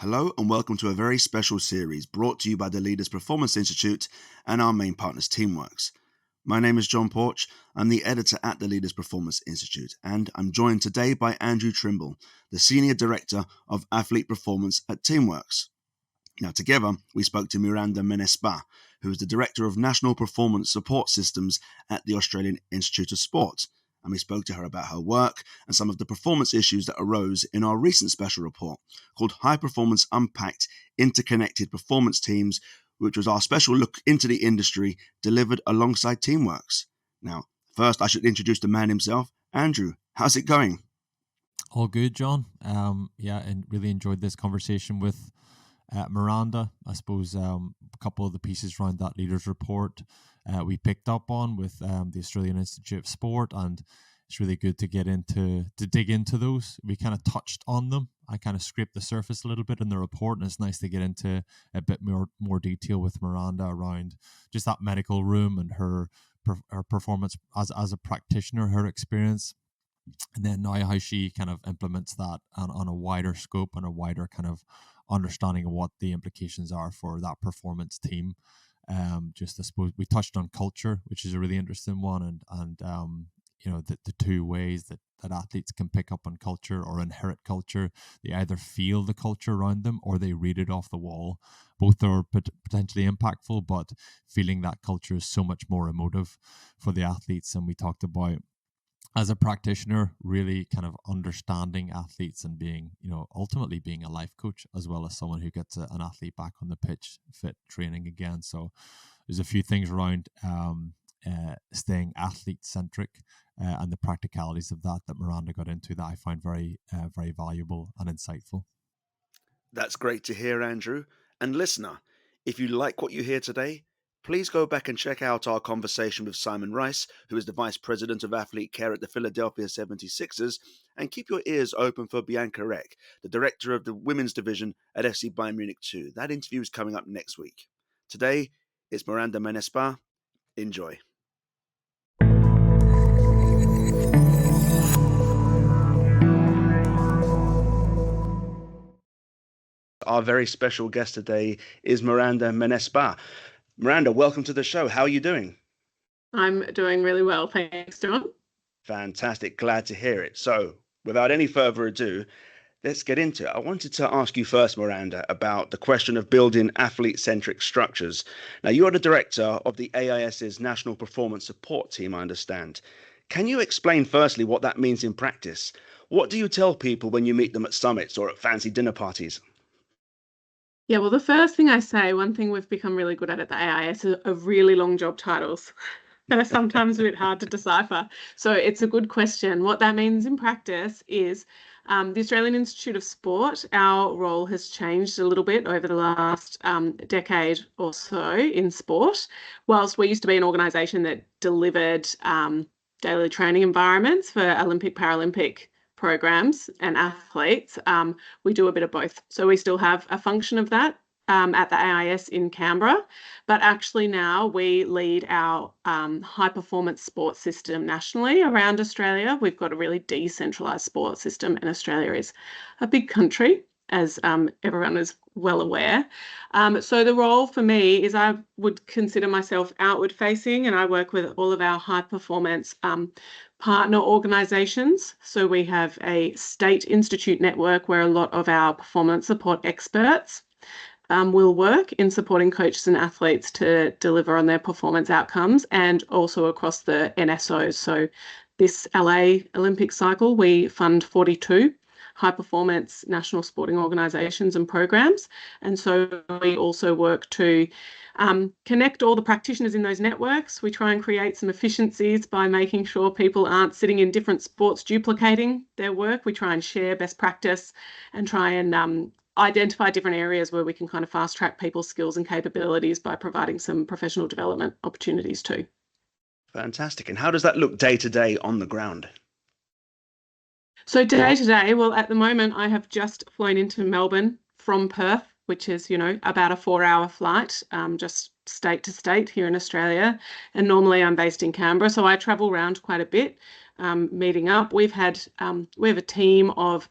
Hello and welcome to a very special series brought to you by the Leaders Performance Institute and our main partners Teamworks. My name is John Portch. I'm the editor at the Leaders Performance Institute, and I'm joined today by Andrew Trimble, the Senior Director of Athlete Performance at Teamworks. Now, together, we spoke to Miranda Menaspà, who is the Director of National Performance Support Systems at the Australian Institute of Sport. And we spoke to her about her work and some of the performance issues that arose in our recent special report called High Performance Unpacked Interconnected Performance Teams, which was our special look into the industry delivered alongside Teamworks. Now, first I should introduce the man himself. Andrew, how's it going? All good, John. And really enjoyed this conversation with Miranda. I suppose a couple of the pieces around that leaders report we picked up on with the Australian Institute of Sport, and it's really good to dig into those. We kind of touched on them. I kind of scraped the surface a little bit in the report, and it's nice to get into a bit more detail with Miranda around just that medical room and her performance as a practitioner, her experience, and then now how she kind of implements that on a wider scope and a wider kind of understanding of what the implications are for that performance team. Just I suppose we touched on culture, which is a really interesting one, and the two ways that athletes can pick up on culture or inherit culture. They either feel the culture around them or they read it off the wall. Both are potentially impactful, but feeling that culture is so much more emotive for the athletes. And we talked about, as a practitioner, really kind of understanding athletes and being, ultimately being a life coach, as well as someone who gets an athlete back on the pitch, fit, training again. So there's a few things around staying athlete-centric and the practicalities of that Miranda got into that I find very, very valuable and insightful. That's great to hear, Andrew. And listener, if you like what you hear today, please go back and check out our conversation with Simon Rice, who is the Vice President of Athlete Care at the Philadelphia 76ers, and keep your ears open for Bianca Reck, the Director of the Women's Division at FC Bayern Munich 2. That interview is coming up next week. Today, it's Miranda Menaspà. Enjoy. Our very special guest today is Miranda Menaspà. Miranda, welcome to the show. How are you doing? I'm doing really well, thanks, John. Fantastic. Glad to hear it. So, without any further ado, let's get into it. I wanted to ask you first, Miranda, about the question of building athlete-centric structures. Now, you are the director of the AIS's National Performance Support Team, I understand. Can you explain firstly what that means in practice? What do you tell people when you meet them at summits or at fancy dinner parties? Yeah, well, the first thing I say, one thing we've become really good at the AIS are really long job titles. They're sometimes a bit hard to decipher. So it's a good question. What that means in practice is the Australian Institute of Sport, our role has changed a little bit over the last decade or so in sport. Whilst we used to be an organisation that delivered daily training environments for Olympic, Paralympic programs and athletes, we do a bit of both. So we still have a function of that at the AIS in Canberra, but actually now we lead our high performance sports system nationally around Australia. We've got a really decentralised sports system, and Australia is a big country, as everyone is well aware. So the role for me is I would consider myself outward facing, and I work with all of our high performance partner organisations. So we have a state institute network where a lot of our performance support experts will work in supporting coaches and athletes to deliver on their performance outcomes, and also across the NSOs. So this LA Olympic cycle, we fund 42 high performance national sporting organisations and programs. And so we also work to connect all the practitioners in those networks. We try and create some efficiencies by making sure people aren't sitting in different sports duplicating their work. We try and share best practice and try and identify different areas where we can kind of fast track people's skills and capabilities by providing some professional development opportunities too. Fantastic. And how does that look day to day on the ground? So day to day, well, at the moment, I have just flown into Melbourne from Perth, which is, about a 4-hour flight, just state to state here in Australia. And normally I'm based in Canberra, so I travel around quite a bit, meeting up. We have a team of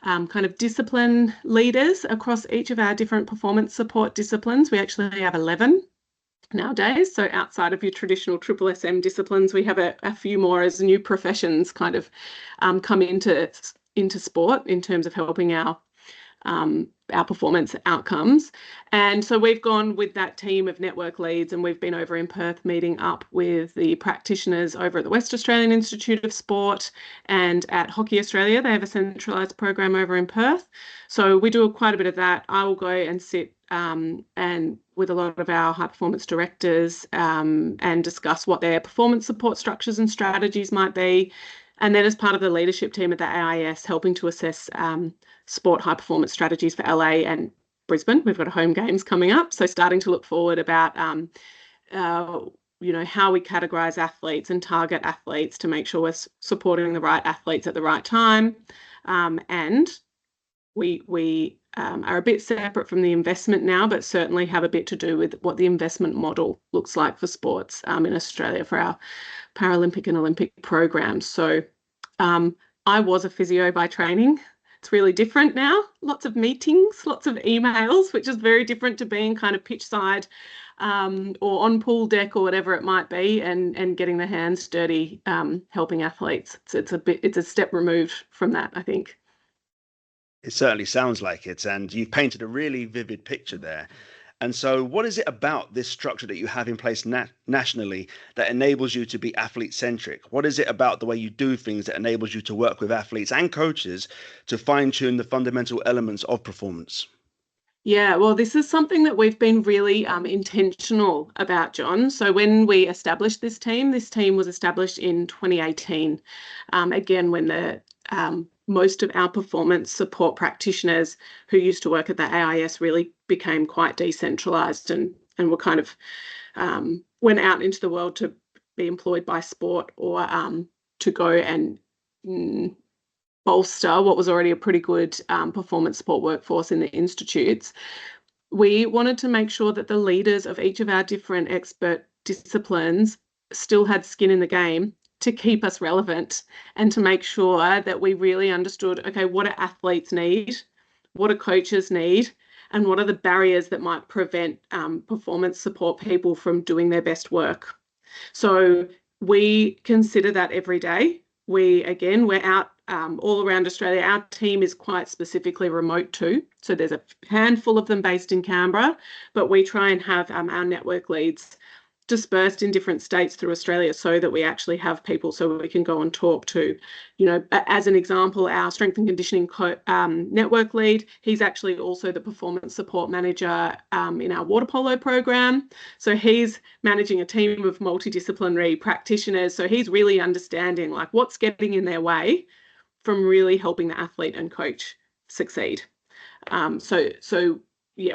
kind of discipline leaders across each of our different performance support disciplines. We actually have 11 nowadays. So outside of your traditional triple SM disciplines, we have a few more as new professions kind of come into sport in terms of helping our performance outcomes. And so we've gone with that team of network leads, and we've been over in Perth meeting up with the practitioners over at the West Australian Institute of Sport and at Hockey Australia. They have a centralised program over in Perth. So we do quite a bit of that. I will go and sit and with a lot of our high performance directors and discuss what their performance support structures and strategies might be. And then as part of the leadership team at the AIS, helping to assess sport high performance strategies for LA and Brisbane. We've got home games coming up. So starting to look forward about, how we categorise athletes and target athletes to make sure we're supporting the right athletes at the right time. And we are a bit separate from the investment now, but certainly have a bit to do with what the investment model looks like for sports in Australia for our Paralympic and Olympic programs. So I was a physio by training. It's really different now. Lots of meetings, lots of emails, which is very different to being kind of pitch side or on pool deck or whatever it might be, and getting the hands dirty, helping athletes. It's a step removed from that, I think. It certainly sounds like it, and you've painted a really vivid picture there. And so what is it about this structure that you have in place nationally that enables you to be athlete-centric? What is it about the way you do things that enables you to work with athletes and coaches to fine-tune the fundamental elements of performance? Yeah, well, this is something that we've been really intentional about, John. So when we established this team was established in 2018, again, when the most of our performance support practitioners who used to work at the AIS really became quite decentralised and were kind of went out into the world to be employed by sport or to go and bolster what was already a pretty good performance support workforce in the institutes. We wanted to make sure that the leaders of each of our different expert disciplines still had skin in the game to keep us relevant and to make sure that we really understood, okay, what do athletes need? What do coaches need? And what are the barriers that might prevent performance support people from doing their best work? So we consider that every day. We're out all around Australia. Our team is quite specifically remote too. So there's a handful of them based in Canberra, but we try and have our network leads dispersed in different states through Australia so that we actually have people so we can go and talk to, as an example, our strength and conditioning network lead, he's actually also the performance support manager in our water polo program. So he's managing a team of multidisciplinary practitioners. So he's really understanding like what's getting in their way from really helping the athlete and coach succeed.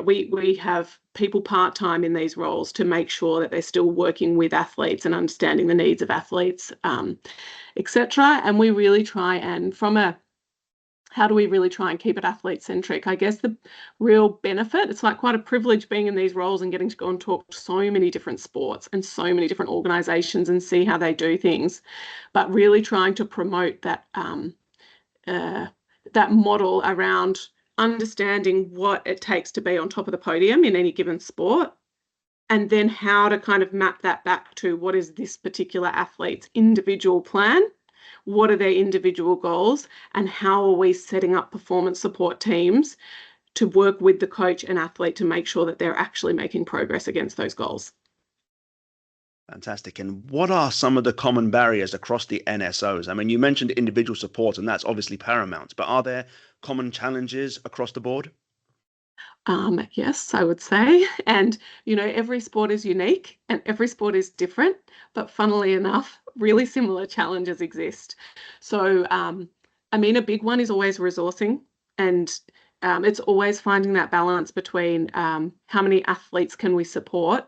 We have people part-time in these roles to make sure that they're still working with athletes and understanding the needs of athletes, etc. And we really try and how do we really try and keep it athlete-centric? I guess the real benefit, it's like quite a privilege being in these roles and getting to go and talk to so many different sports and so many different organisations and see how they do things, but really trying to promote that model around understanding what it takes to be on top of the podium in any given sport, and then how to kind of map that back to what is this particular athlete's individual plan, what are their individual goals, and how are we setting up performance support teams to work with the coach and athlete to make sure that they're actually making progress against those goals. Fantastic. And what are some of the common barriers across the NSOs? I mean, you mentioned individual support, and that's obviously paramount, but are there common challenges across the board? Yes, I would say. And, every sport is unique and every sport is different, but funnily enough, really similar challenges exist. So, a big one is always resourcing, and it's always finding that balance between how many athletes can we support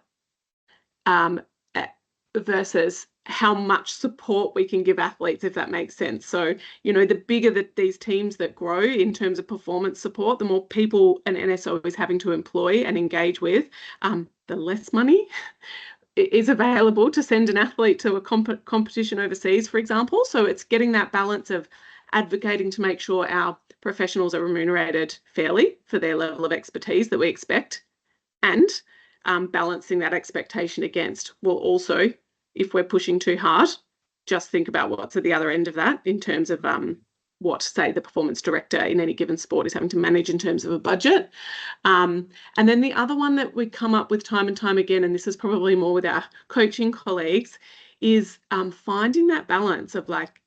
versus how much support we can give athletes, if that makes sense. So, the bigger that these teams that grow in terms of performance support, the more people an NSO is having to employ and engage with, the less money is available to send an athlete to a competition overseas, for example. So it's getting that balance of advocating to make sure our professionals are remunerated fairly for their level of expertise that we expect, and balancing that expectation against, well, also, if we're pushing too hard, just think about what's at the other end of that in terms of what, say, the performance director in any given sport is having to manage in terms of a budget. And then the other one that we come up with time and time again, and this is probably more with our coaching colleagues, is finding that balance of like,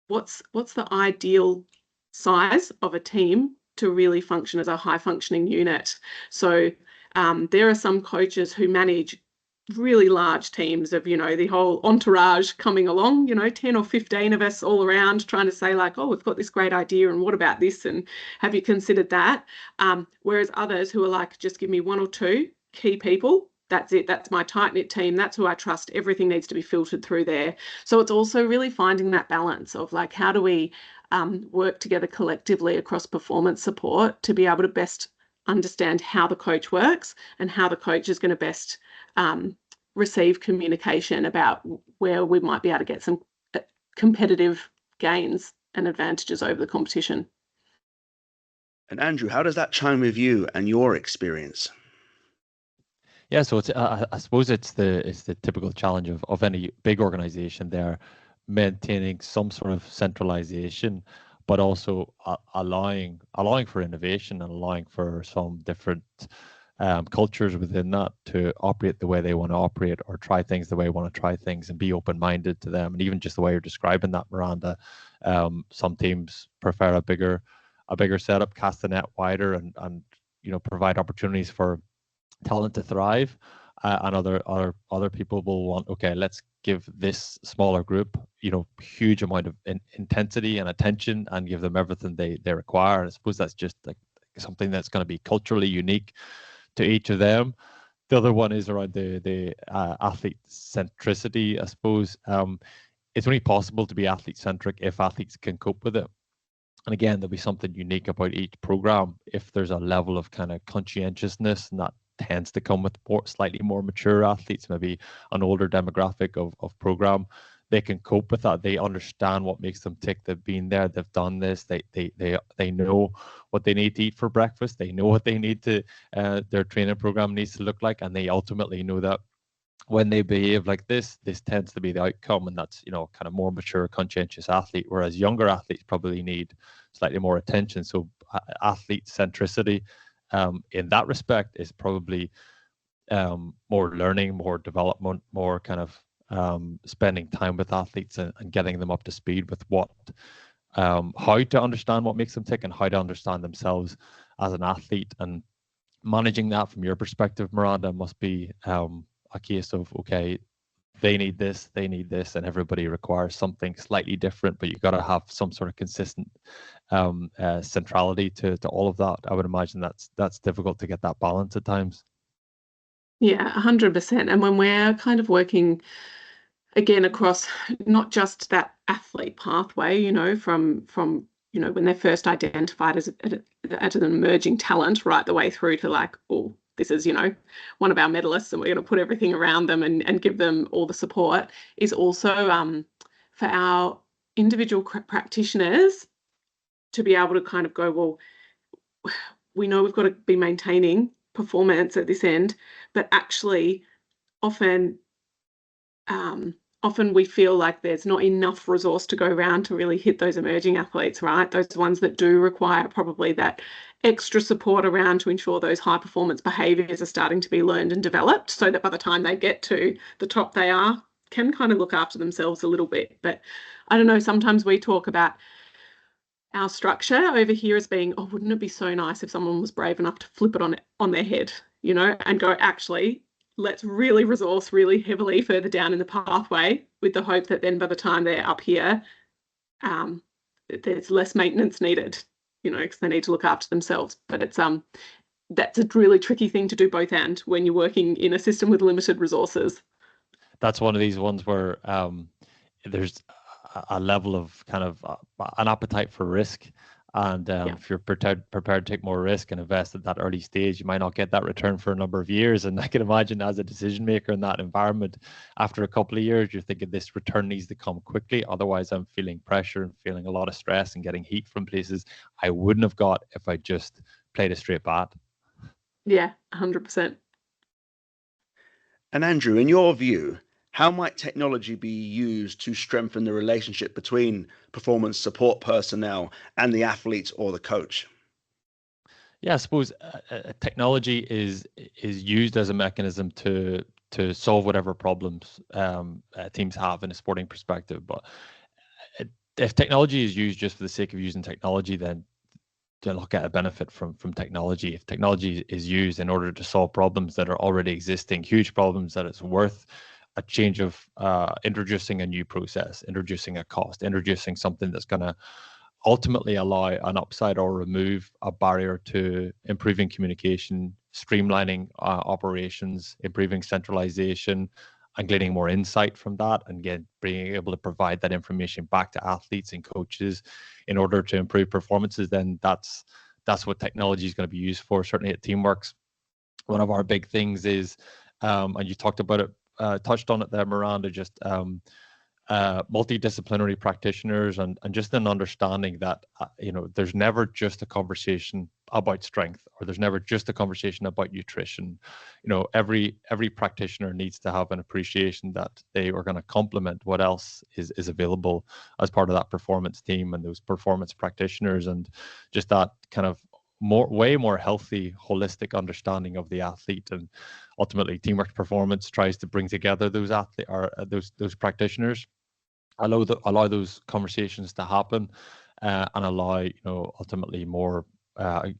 what's the ideal size of a team to really function as a high functioning unit. So there are some coaches who manage really large teams of, the whole entourage coming along, 10 or 15 of us all around trying to say like, oh, we've got this great idea and what about this and have you considered that? Whereas others who are like, just give me one or two key people. That's it. That's my tight-knit team. That's who I trust. Everything needs to be filtered through there. So it's also really finding that balance of like, how do we work together collectively across performance support to be able to best understand how the coach works and how the coach is going to best receive communication about where we might be able to get some competitive gains and advantages over the competition. And Andrew, how does that chime with you and your experience? Yeah, so it's I suppose it's the typical challenge of any big organization there, maintaining some sort of centralization, but also allowing for innovation and allowing for some different cultures within that to operate the way they want to operate or try things the way they want to try things and be open-minded to them. And even just the way you're describing that, Miranda, some teams prefer a bigger setup, cast the net wider, and provide opportunities for talent to thrive, and other people will want, okay, let's give this smaller group huge amount of intensity and attention and give them everything they require. And I suppose that's just like something that's going to be culturally unique to each of them. The other one is around the athlete centricity. I suppose it's only possible to be athlete centric if athletes can cope with it. And again, there'll be something unique about each program. If there's a level of kind of conscientiousness, and that tends to come with slightly more mature athletes, maybe an older demographic of program, they can cope with that. They understand what makes them tick. They've been there. They've done this. They know what they need to eat for breakfast. They know what they need to their training program needs to look like, and they ultimately know that when they behave like this tends to be the outcome, and that's kind of more mature, conscientious athlete. Whereas younger athletes probably need slightly more attention. So athlete centricity in that respect is probably more learning, more development, more kind of spending time with athletes and getting them up to speed with what how to understand what makes them tick and how to understand themselves as an athlete. And managing that from your perspective, Miranda, must be a case of, okay, they need this, and everybody requires something slightly different, but you've got to have some sort of consistent centrality to all of that. I would imagine that's difficult to get that balance at times. Yeah, 100%. And when we're kind of working again across not just that athlete pathway, from when they're first identified as an emerging talent, right the way through to like, oh, this is one of our medalists and we're going to put everything around them and give them all the support, is also for our individual practitioners to be able to kind of go, well, we know we've got to be maintaining performance at this end, but actually often we feel like there's not enough resource to go around to really hit those emerging athletes, right? Those ones that do require probably that extra support around to ensure those high performance behaviours are starting to be learned and developed, so that by the time they get to the top, they can kind of look after themselves a little bit. But I don't know, sometimes we talk about our structure over here as being, oh, wouldn't it be so nice if someone was brave enough to flip it on their head, and go, actually, let's really resource really heavily further down in the pathway, with the hope that then by the time they're up here, there's less maintenance needed, because they need to look after themselves. But it's that's a really tricky thing to do both and when you're working in a system with limited resources. That's one of these ones where there's a level of kind of an appetite for risk And if you're prepared to take more risk and invest at that early stage, you might not get that return for a number of years. And I can imagine as a decision maker in that environment, after a couple of years, you're thinking this return needs to come quickly. Otherwise, I'm feeling pressure and feeling a lot of stress and getting heat from places I wouldn't have got if I just played a straight bat. Yeah, 100%. And Andrew, in your view, how might technology be used to strengthen the relationship between performance support personnel and the athlete or the coach? Yeah, I suppose technology is used as a mechanism to solve whatever problems teams have in a sporting perspective. But if technology is used just for the sake of using technology, then don't look at a benefit from technology. If technology is used in order to solve problems that are already existing, huge problems that it's worth a change of introducing a new process, introducing a cost, introducing something that's going to ultimately allow an upside or remove a barrier to improving communication, streamlining operations, improving centralization, and getting more insight from that, and again being able to provide that information back to athletes and coaches in order to improve performances, then that's what technology is going to be used for. Certainly at Teamworks, one of our big things is, and you talked about it, touched on it there, Miranda, just multidisciplinary practitioners and just an understanding that there's never just a conversation about strength, or there's never just a conversation about nutrition. Every practitioner needs to have an appreciation that they are going to complement what else is available as part of that performance team and those performance practitioners, and just that kind of way more healthy, holistic understanding of the athlete. And ultimately, Teamworks Performance tries to bring together those athlete or those practitioners, allow those conversations to happen, and allow ultimately more kind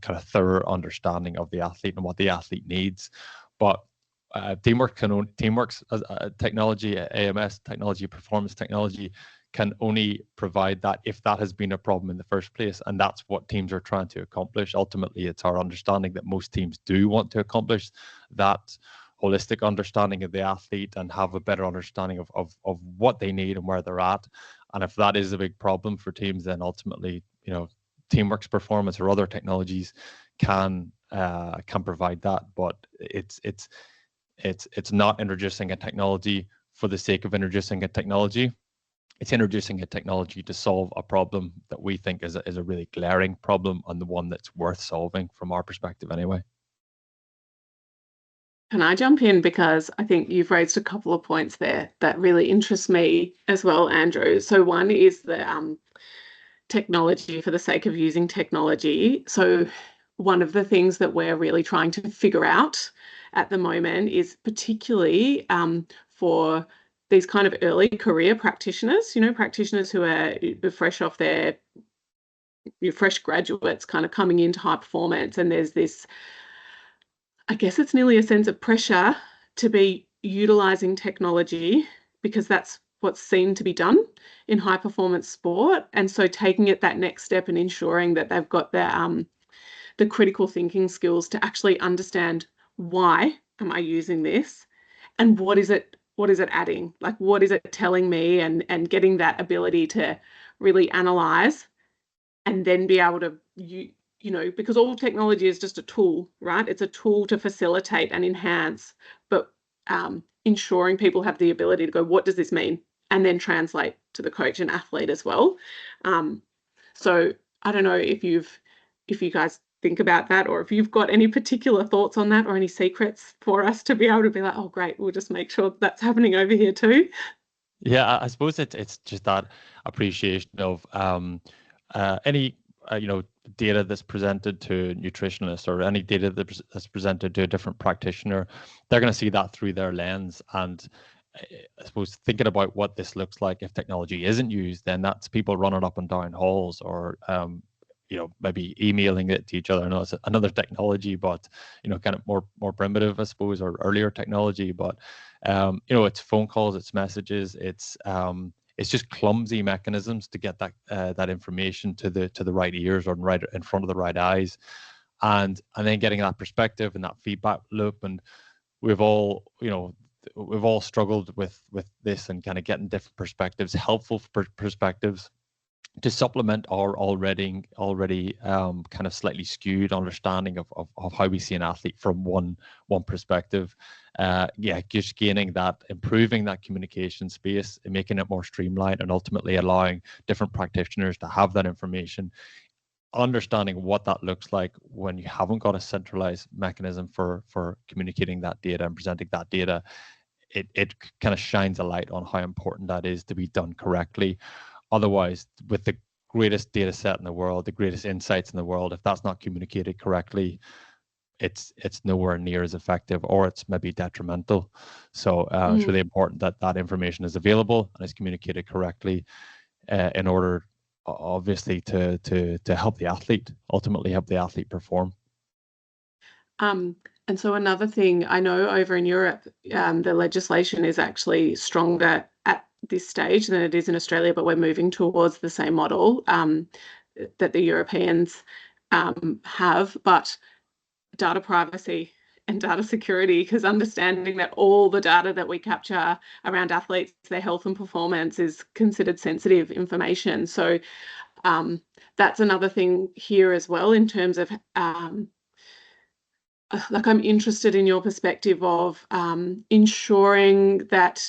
of thorough understanding of the athlete and what the athlete needs. But Teamworks technology, AMS technology, performance technology, can only provide that if that has been a problem in the first place, and that's what teams are trying to accomplish. Ultimately, it's our understanding that most teams do want to accomplish that holistic understanding of the athlete and have a better understanding of what they need and where they're at. And if that is a big problem for teams, then ultimately, Teamworks Performance or other technologies can provide that. But it's not introducing a technology for the sake of introducing a technology. It's introducing a technology to solve a problem that we think is a really glaring problem, and the one that's worth solving from our perspective anyway. Can I jump in? Because I think you've raised a couple of points there that really interest me as well, Andrew. So one is the technology for the sake of using technology. So one of the things that we're really trying to figure out at the moment is particularly for these kind of early career practitioners, practitioners who are fresh off their fresh graduates kind of coming into high performance. And there's this, I guess it's nearly a sense of pressure to be utilizing technology because that's what's seen to be done in high performance sport. And so taking it that next step and ensuring that they've got the critical thinking skills to actually understand, why am I using this, and what is it adding? Like, what is it telling me, and getting that ability to really analyze and then be able to because all technology is just a tool, right? It's a tool to facilitate and enhance, but ensuring people have the ability to go, what does this mean? And then translate to the coach and athlete as well. So I don't know if you guys think about that, or if you've got any particular thoughts on that, or any secrets for us to be able to be like, oh, great, we'll just make sure that's happening over here too. Yeah, I suppose it's just that appreciation of any data that's presented to nutritionists, or any data that's presented to a different practitioner. They're going to see that through their lens. And I suppose thinking about what this looks like if technology isn't used, then that's people running up and down halls, or maybe emailing it to each other. I know it's another technology, but kind of more primitive, I suppose, or earlier technology. But it's phone calls, it's messages, it's just clumsy mechanisms to get that information to the right ears, or right in front of the right eyes, and then getting that perspective and that feedback loop. And we've all struggled with this, and kind of getting different perspectives, helpful perspectives, to supplement our already kind of slightly skewed understanding of how we see an athlete from one perspective. Just gaining that, improving that communication space and making it more streamlined, and ultimately allowing different practitioners to have that information, understanding what that looks like when you haven't got a centralized mechanism for communicating that data and presenting that data. It kind of shines a light on how important that is to be done correctly. Otherwise, with the greatest data set in the world, the greatest insights in the world, if that's not communicated correctly, it's nowhere near as effective, or it's maybe detrimental. So it's really important that that information is available and is communicated correctly in order, obviously, to help the athlete, ultimately help the athlete perform. And so another thing, I know over in Europe, the legislation is actually stronger at this stage than it is in Australia, but we're moving towards the same model that the Europeans have. But data privacy and data security, because understanding that all the data that we capture around athletes, their health and performance, is considered sensitive information. So that's another thing here as well, in terms of I'm interested in your perspective of ensuring that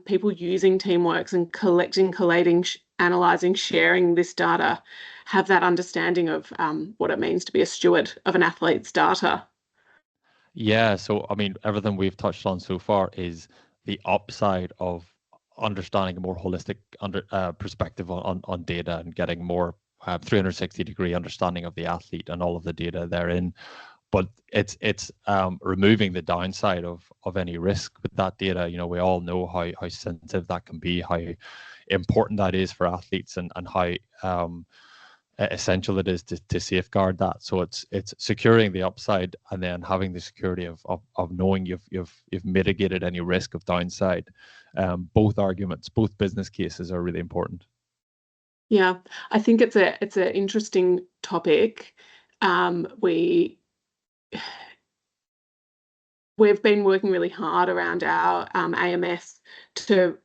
people using Teamworks and collecting, collating, analysing, sharing this data have that understanding of what it means to be a steward of an athlete's data. Yeah, so I mean, everything we've touched on so far is the upside of understanding a more holistic perspective on data and getting more 360-degree understanding of the athlete and all of the data therein. But it's removing the downside of any risk with that data. You know, we all know how sensitive that can be, how important that is for athletes, and how essential it is to safeguard that. So it's securing the upside and then having the security of knowing you've mitigated any risk of downside. Both arguments, both business cases are really important. Yeah, I think it's an interesting topic. We've been working really hard around our AMS to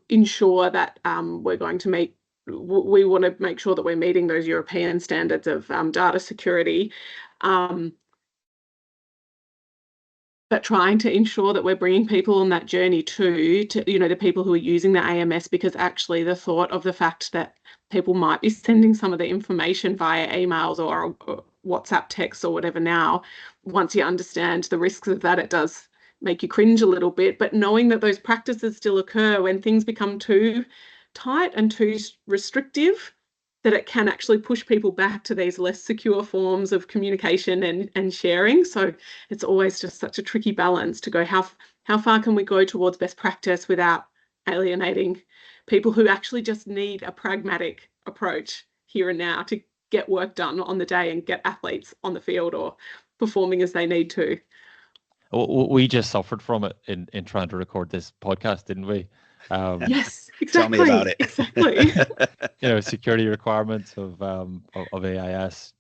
ensure that we want to make sure that we're meeting those European standards of data security, but trying to ensure that we're bringing people on that journey to the people who are using the AMS, because actually the thought of the fact that people might be sending some of the information via emails or WhatsApp texts or whatever now, once you understand the risks of that, it does make you cringe a little bit. But knowing that those practices still occur when things become too tight and too restrictive, that it can actually push people back to these less secure forms of communication and sharing. So it's always just such a tricky balance to go, how far can we go towards best practice without alienating people who actually just need a pragmatic approach here and now to get work done on the day and get athletes on the field or performing as they need to. We just suffered from it in trying to record this podcast, didn't we? Yes, exactly. Tell me about it. Exactly. Security requirements of AIS,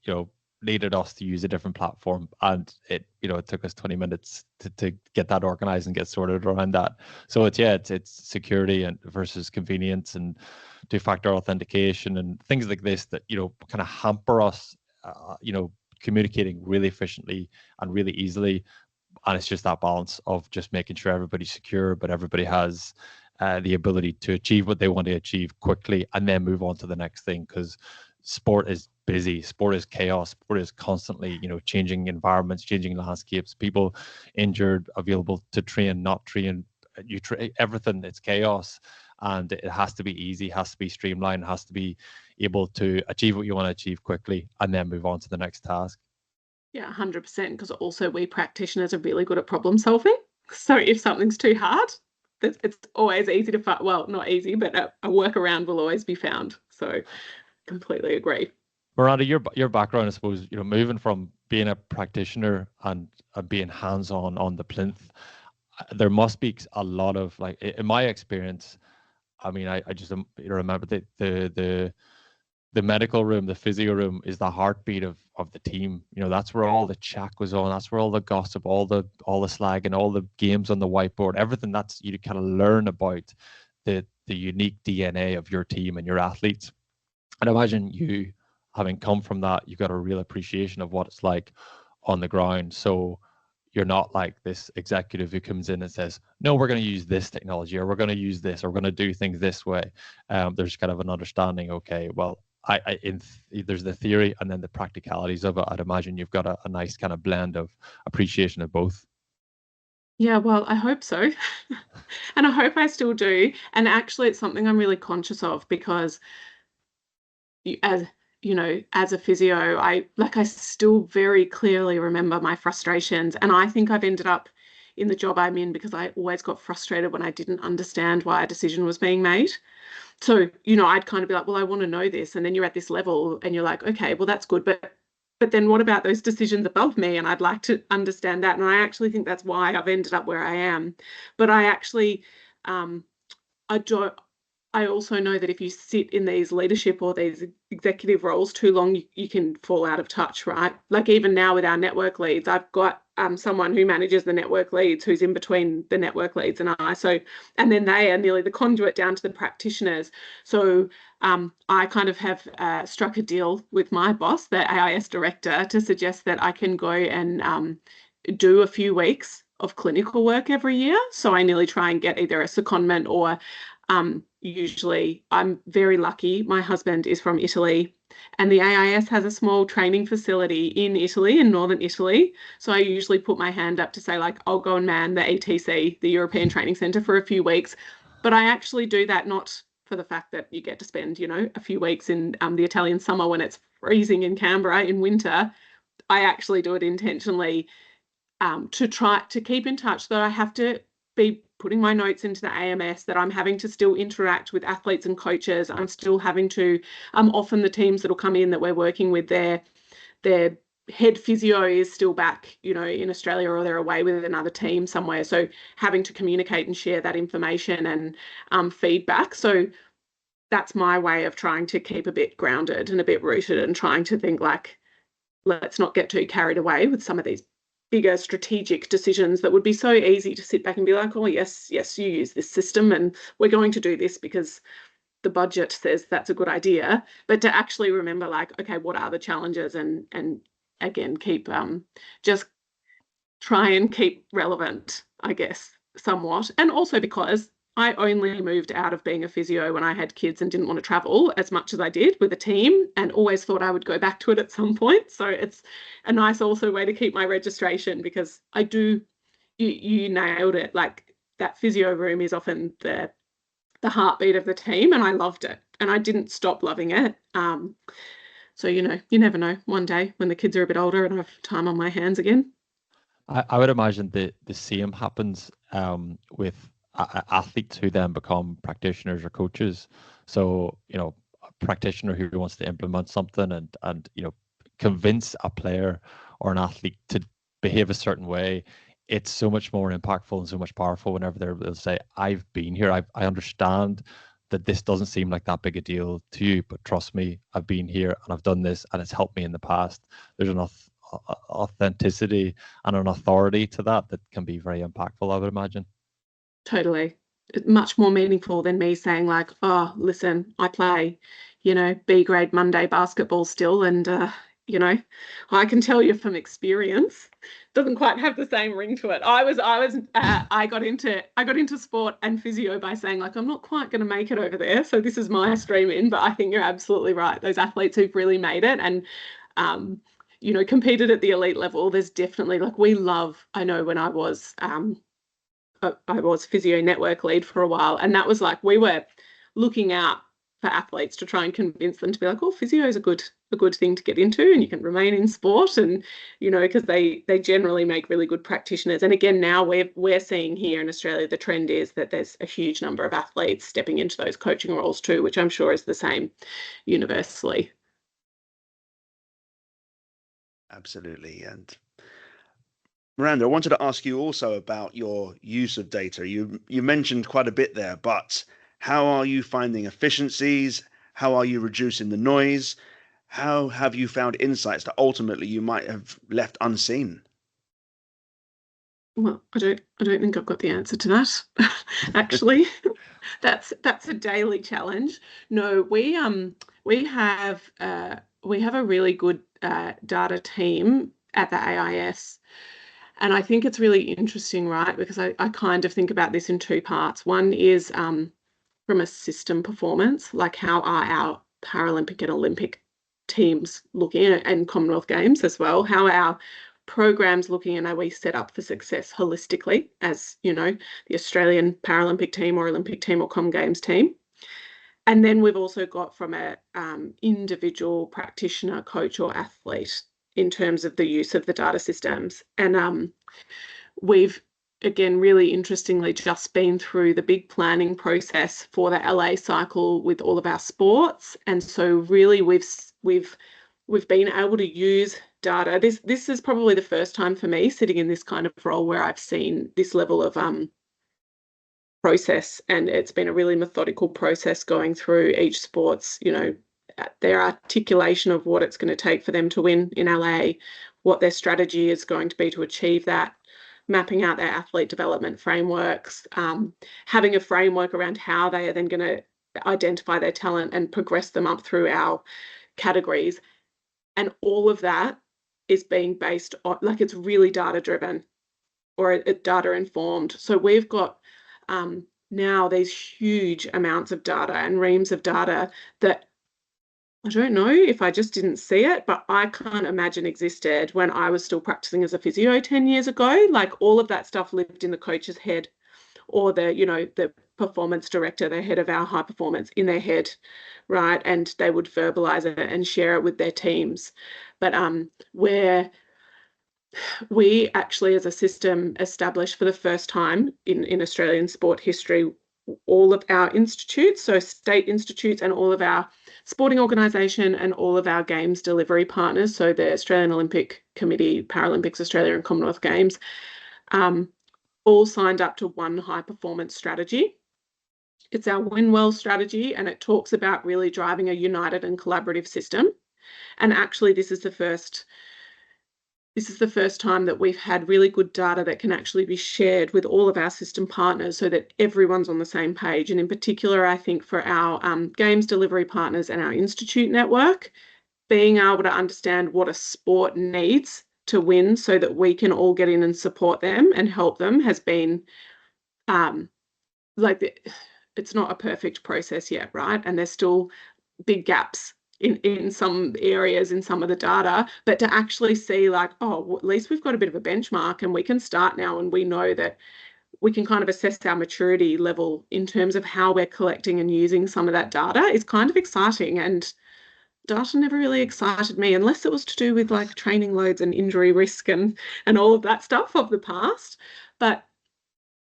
needed us to use a different platform, and it took us 20 minutes to get that organized and get sorted around that. So it's security and versus convenience and two-factor authentication and things like this that kind of hamper us communicating really efficiently and really easily. And it's just that balance of just making sure everybody's secure, but everybody has the ability to achieve what they want to achieve quickly and then move on to the next thing, because sport is busy, sport is chaos, sport is constantly changing environments, changing landscapes, people injured, available to train, not train, everything. It's chaos, and it has to be easy, has to be streamlined, has to be able to achieve what you want to achieve quickly and then move on to the next task. Yeah, 100%, because also we practitioners are really good at problem solving. So if something's too hard, it's always easy to find. Well, not easy, but a workaround will always be found. So completely agree. Miranda, your background, I suppose, moving from being a practitioner and being hands-on on the plinth, there must be a lot of, like, in my experience, I mean, I just remember the medical room, the physio room is the heartbeat of the team. That's where all the chat goes on. That's where all the gossip, all the slag and all the games on the whiteboard, everything that's you kind of learn about the unique DNA of your team and your athletes. And imagine you, having come from that, you've got a real appreciation of what it's like on the ground. So you're not like this executive who comes in and says, no, we're going to use this technology, or we're going to use this, or we're going to do things this way. There's kind of an understanding, okay, well, there's the theory and then the practicalities of it. I'd imagine you've got a nice kind of blend of appreciation of both. Yeah, well, I hope so. And I hope I still do. And actually, it's something I'm really conscious of, because as as a physio, I still very clearly remember my frustrations. And I think I've ended up in the job I'm in because I always got frustrated when I didn't understand why a decision was being made. So, I'd kind of be like, well, I want to know this. And then you're at this level and you're like, okay, well, that's good. But then what about those decisions above me? And I'd like to understand that. And I actually think that's why I've ended up where I am. But I actually, I also know that if you sit in these leadership or these executive roles too long, you can fall out of touch, right? Like even now with our network leads, I've got someone who manages the network leads who's in between the network leads and I. So, and then they are nearly the conduit down to the practitioners. So I kind of have struck a deal with my boss, the AIS director, to suggest that I can go and do a few weeks of clinical work every year. So I nearly try and get either a secondment or usually I'm very lucky. My husband is from Italy and the AIS has a small training facility in Italy, in northern Italy. So I usually put my hand up to say, like, I'll go and man the ETC, the European Training Centre, for a few weeks. But I actually do that not for the fact that you get to spend, a few weeks in the Italian summer when it's freezing in Canberra in winter. I actually do it intentionally to try to keep in touch, though I have to be putting my notes into the AMS, that I'm having to still interact with athletes and coaches. I'm still having to, often the teams that'll come in that we're working with, their head physio is still back, in Australia, or they're away with another team somewhere. So having to communicate and share that information and feedback. So that's my way of trying to keep a bit grounded and a bit rooted, and trying to think like, let's not get too carried away with some of these bigger strategic decisions that would be so easy to sit back and be like, oh, yes, you use this system and we're going to do this because the budget says that's a good idea. But to actually remember, like, okay, what are the challenges? And again, keep just try and keep relevant, I guess, somewhat. And also because I only moved out of being a physio when I had kids and didn't want to travel as much as I did with a team, and always thought I would go back to it at some point. So it's a nice also way to keep my registration, because I do, you nailed it. Like that physio room is often the heartbeat of the team, and I loved it and I didn't stop loving it. So, you never know, one day when the kids are a bit older and I have time on my hands again. I would imagine the same happens with athletes who then become practitioners or coaches. So, a practitioner who wants to implement something and convince a player or an athlete to behave a certain way, it's so much more impactful and so much powerful whenever they'll say, I've been here, I understand that this doesn't seem like that big a deal to you, but trust me, I've been here and I've done this and it's helped me in the past. There's enough authenticity and an authority to that can be very impactful, I would imagine. Totally. Much more meaningful than me saying like, oh, listen, I play, B grade Monday basketball still, and I can tell you from experience, doesn't quite have the same ring to it. I got into sport and physio by saying like, I'm not quite going to make it over there, so this is my stream in. But I think you're absolutely right. Those athletes who've really made it and competed at the elite level, there's definitely, like, I know when I was physio network lead for a while, and that was like, we were looking out for athletes to try and convince them to be like, oh, physio is a good thing to get into, and you can remain in sport, and because they generally make really good practitioners. And again, now we're seeing here in Australia, the trend is that there's a huge number of athletes stepping into those coaching roles too, which I'm sure is the same universally. Absolutely. And Miranda, I wanted to ask you also about your use of data. You mentioned quite a bit there, but how are you finding efficiencies? How are you reducing the noise? How have you found insights that ultimately you might have left unseen? Well, I don't think I've got the answer to that, actually. That's a daily challenge. No, we have a really good data team at the AIS. And I think it's really interesting, right? Because I kind of think about this in two parts. One is from a system performance, like how are our Paralympic and Olympic teams looking, and Commonwealth Games as well? How are our programs looking, and are we set up for success holistically as, you know, the Australian Paralympic team or Olympic team or Com Games team? And then we've also got from a individual practitioner, coach or athlete in terms of the use of the data systems. And we've, again, really interestingly, just been through the big planning process for the LA cycle with all of our sports. And so really we've been able to use data. This is probably the first time for me sitting in this kind of role where I've seen this level of process, and it's been a really methodical process going through each sport's, you know, their articulation of what it's going to take for them to win in LA, what their strategy is going to be to achieve that, mapping out their athlete development frameworks, having a framework around how they are then going to identify their talent and progress them up through our categories. And all of that is being based on, like, it's really data driven or data informed. So we've got now these huge amounts of data and reams of data that I don't know if I just didn't see it, but I can't imagine existed when I was still practicing as a physio 10 years ago. Like, all of that stuff lived in the coach's head, or the, you know, the performance director, the head of our high performance, in their head, right? And they would verbalize it and share it with their teams. But where we actually, as a system, established for the first time in Australian sport history, all of our institutes, so state institutes, and all of our sporting organisation and all of our games delivery partners, so the Australian Olympic Committee, Paralympics Australia and Commonwealth Games, all signed up to one high performance strategy. It's our Win Well strategy, and it talks about really driving a united and collaborative system. And actually, this is the first time that we've had really good data that can actually be shared with all of our system partners so that everyone's on the same page. And in particular, I think for our games delivery partners and our institute network, being able to understand what a sport needs to win so that we can all get in and support them and help them has been it's not a perfect process yet, right? And there's still big gaps in some areas, in some of the data, but to actually see, like, oh, well, at least we've got a bit of a benchmark and we can start now, and we know that we can kind of assess our maturity level in terms of how we're collecting and using some of that data is kind of exciting. And data never really excited me unless it was to do with like training loads and injury risk and all of that stuff of the past. But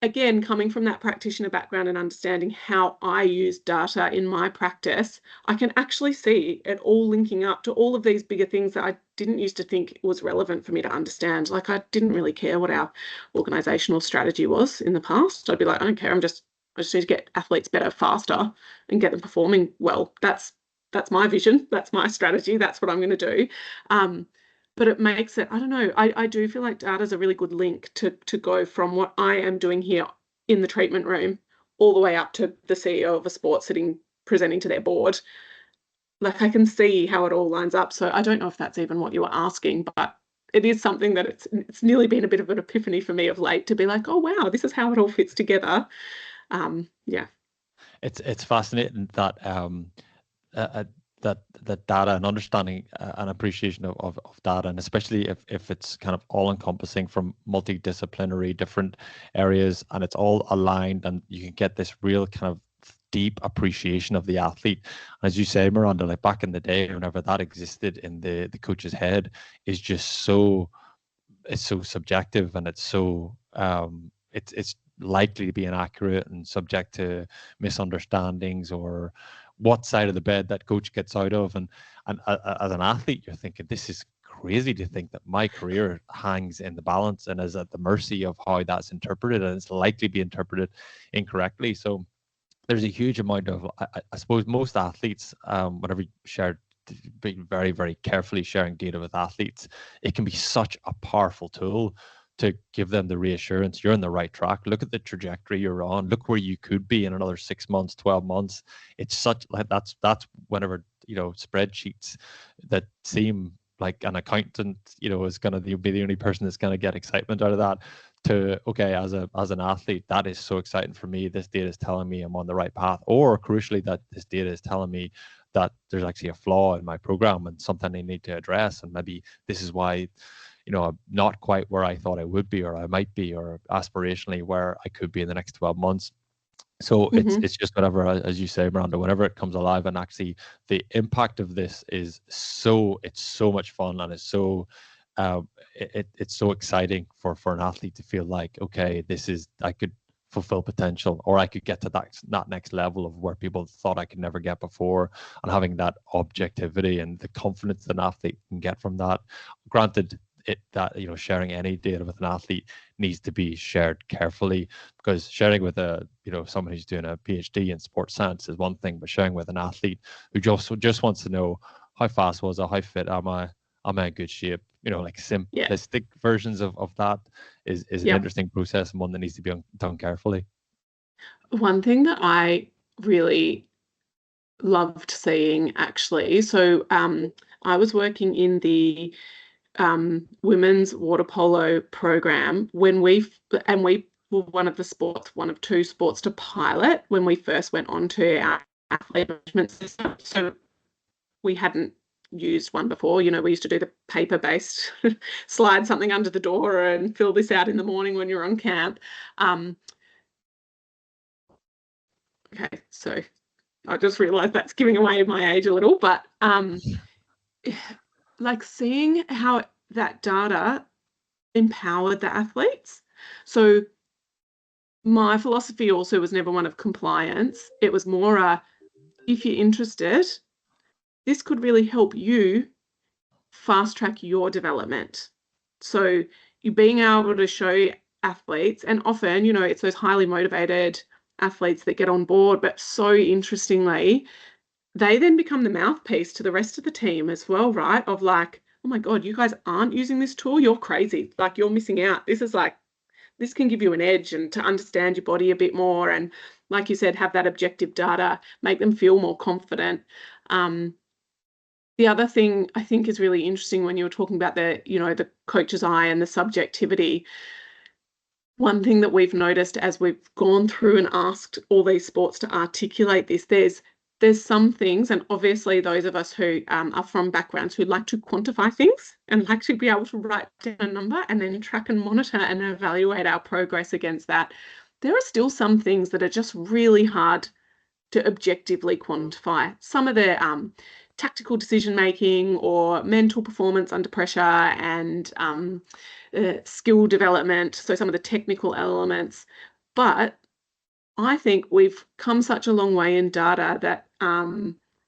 again, coming from that practitioner background and understanding how I use data in my practice, I can actually see it all linking up to all of these bigger things that I didn't used to think was relevant for me to understand. Like, I didn't really care what our organisational strategy was in the past. I'd be like, I don't care. I just need to get athletes better, faster, and get them performing well. That's my vision. That's my strategy. That's what I'm going to do. But it makes it, I don't know, I do feel like data is a really good link to go from what I am doing here in the treatment room all the way up to the CEO of a sport presenting to their board. Like, I can see how it all lines up. So I don't know if that's even what you were asking, but it is something that it's nearly been a bit of an epiphany for me of late to be like, oh, wow, this is how it all fits together. Yeah. It's fascinating that that data and understanding and appreciation of data, and especially if it's kind of all encompassing from multidisciplinary different areas, and it's all aligned, and you can get this real kind of deep appreciation of the athlete. As you say, Miranda, like back in the day, whenever that existed in the coach's head, is just it's so subjective, and it's so it's likely to be inaccurate and subject to misunderstandings or what side of the bed that coach gets out of. And as an athlete, you're thinking, this is crazy to think that my career hangs in the balance and is at the mercy of how that's interpreted, and it's likely to be interpreted incorrectly. So there's a huge amount of, I suppose most athletes, whenever you share, being very, very carefully sharing data with athletes, it can be such a powerful tool to give them the reassurance you're on the right track. Look at the trajectory you're on. Look where you could be in another 6 months, 12 months. It's such like that's whenever, spreadsheets that seem like an accountant, is going to be the only person that's going to get excitement out of that, to, okay, as an athlete, that is so exciting for me. This data is telling me I'm on the right path, or crucially, that this data is telling me that there's actually a flaw in my program and something I need to address. And maybe this is why, I'm not quite where I thought I would be, or I might be, or aspirationally where I could be in the next 12 months. So it's just whatever, as you say, Miranda, whenever it comes alive, and actually the impact of this is it's so much fun, and it's so it's so exciting for an athlete to feel like, okay, I could fulfill potential, or I could get to that next level of where people thought I could never get before, and having that objectivity and the confidence that an athlete can get from that. Granted, sharing any data with an athlete needs to be shared carefully, because sharing with someone who's doing a PhD in sports science is one thing, but sharing with an athlete who just wants to know how fast was I, how fit am I in good shape, like simplistic versions of that is an interesting process, and one that needs to be done carefully. One thing that I really loved seeing, actually, so I was working in the women's water polo program when we were one of two sports to pilot when we first went on to our athlete management system. So we hadn't used one before. We used to do the paper-based slide something under the door and fill this out in the morning when you're on camp. Okay, so I just realised that's giving away my age a little, but like seeing how that data empowered the athletes. So my philosophy also was never one of compliance. It was more if you're interested, this could really help you fast track your development. So you being able to show athletes, and often, it's those highly motivated athletes that get on board, but so interestingly, they then become the mouthpiece to the rest of the team as well, right? Of like, oh my God, you guys aren't using this tool, you're crazy. Like, you're missing out. This can give you an edge, and to understand your body a bit more. And like you said, have that objective data, make them feel more confident. The other thing I think is really interesting when you were talking about the coach's eye and the subjectivity. One thing that we've noticed as we've gone through and asked all these sports to articulate this, there's some things, and obviously those of us who are from backgrounds who like to quantify things and like to be able to write down a number and then track and monitor and evaluate our progress against that. There are still some things that are just really hard to objectively quantify. Some of the tactical decision-making or mental performance under pressure and skill development, so some of the technical elements. But I think we've come such a long way in data that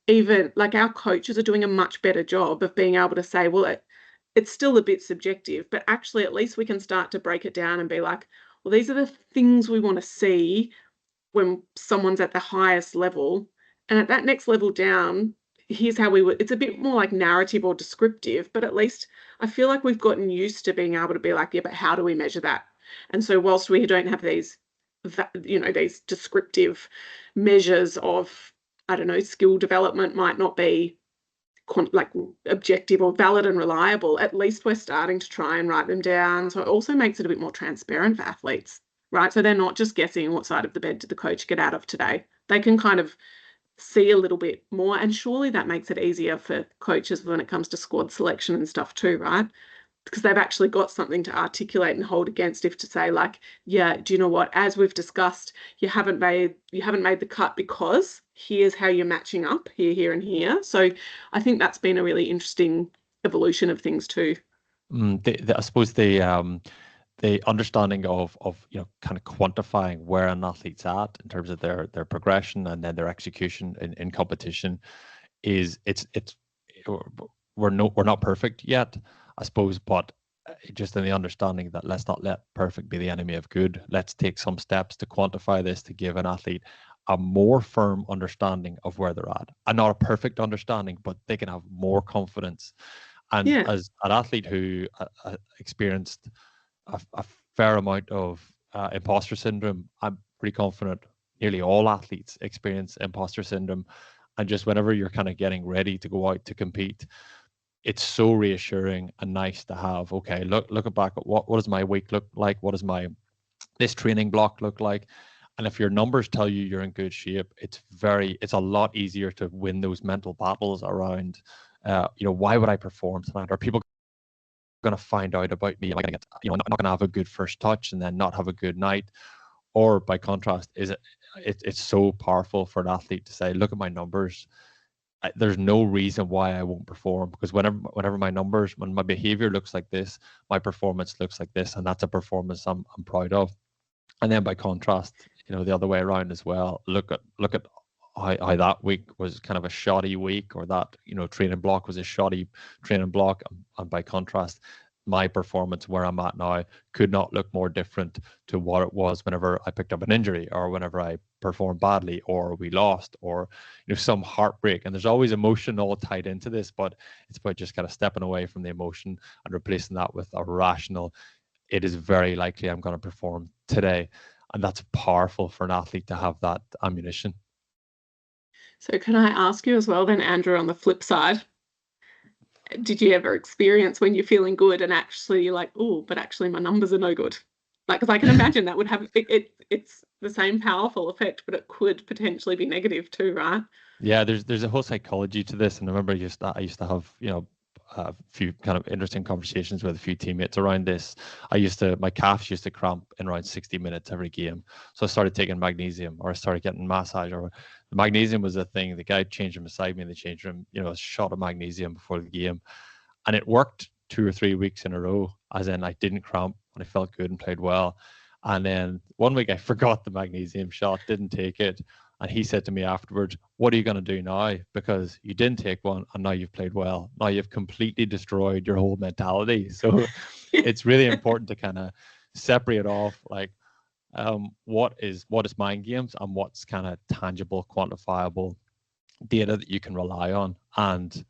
even like our coaches are doing a much better job of being able to say, well, it's still a bit subjective, but actually at least we can start to break it down and be like, well, these are the things we want to see when someone's at the highest level. And at that next level down, here's how it's a bit more like narrative or descriptive, but at least I feel like we've gotten used to being able to be like, yeah, but how do we measure that? And so whilst we don't have these descriptive measures of, I don't know, skill development might not be like objective or valid and reliable, at least we're starting to try and write them down. So it also makes it a bit more transparent for athletes, right? So they're not just guessing what side of the bed did the coach get out of today. They can kind of see a little bit more, and surely that makes it easier for coaches when it comes to squad selection and stuff too, right? Because they've actually got something to articulate and hold against, if to say like, yeah, do you know what, as we've discussed, you haven't made the cut because here's how you're matching up here and here. So I think that's been a really interesting evolution of things too. I suppose the understanding of kind of quantifying where an athlete's at in terms of their progression and then their execution in competition is we're not perfect yet, I suppose, but just in the understanding that let's not let perfect be the enemy of good. Let's take some steps to quantify this to give an athlete a more firm understanding of where they're at, and not a perfect understanding, but they can have more confidence. And as an athlete who experienced a fair amount of imposter syndrome. I'm pretty confident nearly all athletes experience imposter syndrome. And just whenever you're kind of getting ready to go out to compete, it's so reassuring and nice to have, okay, look back at what does my week look like? What does this training block look like? And if your numbers tell you you're in good shape, it's a lot easier to win those mental battles around, why would I perform tonight? Are people going to find out about me? Am I going to get, not going to have a good first touch and then not have a good night? Or by contrast, it's so powerful for an athlete to say, look at my numbers. There's no reason why I won't perform, because whenever my numbers, when my behavior looks like this, my performance looks like this, and that's a performance I'm proud of. And then by contrast, the other way around as well. Look at how that week was kind of a shoddy week, or that training block was a shoddy training block, and by contrast, my performance where I'm at now could not look more different to what it was whenever I picked up an injury, or whenever I performed badly, or we lost, or some heartbreak. And there's always emotion all tied into this, but it's about just kind of stepping away from the emotion and replacing that with a rational, it is very likely I'm going to perform today. And that's powerful for an athlete to have that ammunition. So can I ask you as well then, Andrew, on the flip side, did you ever experience when you're feeling good and actually you're like, oh, but actually my numbers are no good? Like, because I can imagine that would have, it's the same powerful effect, but it could potentially be negative too, right? Yeah, there's a whole psychology to this. And I remember I used to have, a few kind of interesting conversations with a few teammates around this. My calves used to cramp in around 60 minutes every game. So I started taking magnesium, or I started getting massage, or the magnesium was a thing. The guy changed him beside me in the change room, a shot of magnesium before the game. And it worked 2 or 3 weeks in a row, as in I didn't cramp and I felt good and played well. And then one week I forgot the magnesium shot, didn't take it. And he said to me afterwards, what are you going to do now? Because you didn't take one and now you've played well. Now you've completely destroyed your whole mentality. So it's really important to kind of separate off, like, what is mind games and what's kind of tangible, quantifiable data that you can rely on. And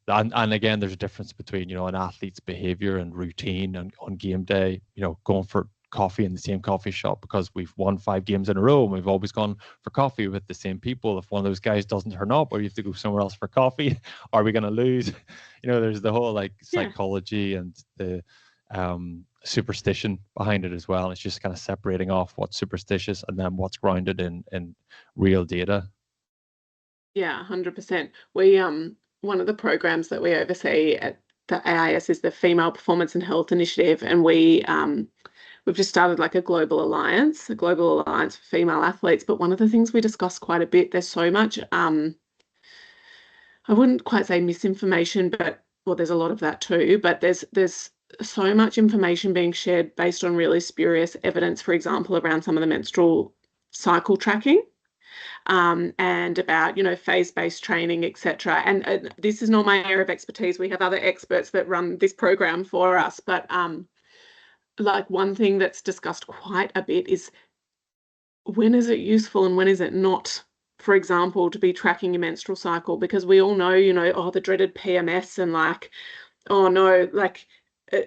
again, there's a difference between, an athlete's behavior and routine and on game day, going for coffee in the same coffee shop because we've won 5 games in a row and we've always gone for coffee with the same people. If one of those guys doesn't turn up, or you have to go somewhere else for coffee, are we going to lose? There's the whole psychology and the superstition behind it as well. It's just kind of separating off what's superstitious and then what's grounded in real data. Yeah, 100%. We one of the programs that we oversee at the AIS is the Female Performance and Health Initiative, and we've just started like a global alliance for female athletes. But one of the things we discuss quite a bit, there's so much, I wouldn't quite say misinformation, but there's a lot of that too. But there's so much information being shared based on really spurious evidence, for example, around some of the menstrual cycle tracking. And about, phase-based training, etc. And this is not my area of expertise. We have other experts that run this program for us. But like one thing that's discussed quite a bit is when is it useful and when is it not, for example, to be tracking your menstrual cycle? Because we all know, the dreaded PMS and like, oh no, like,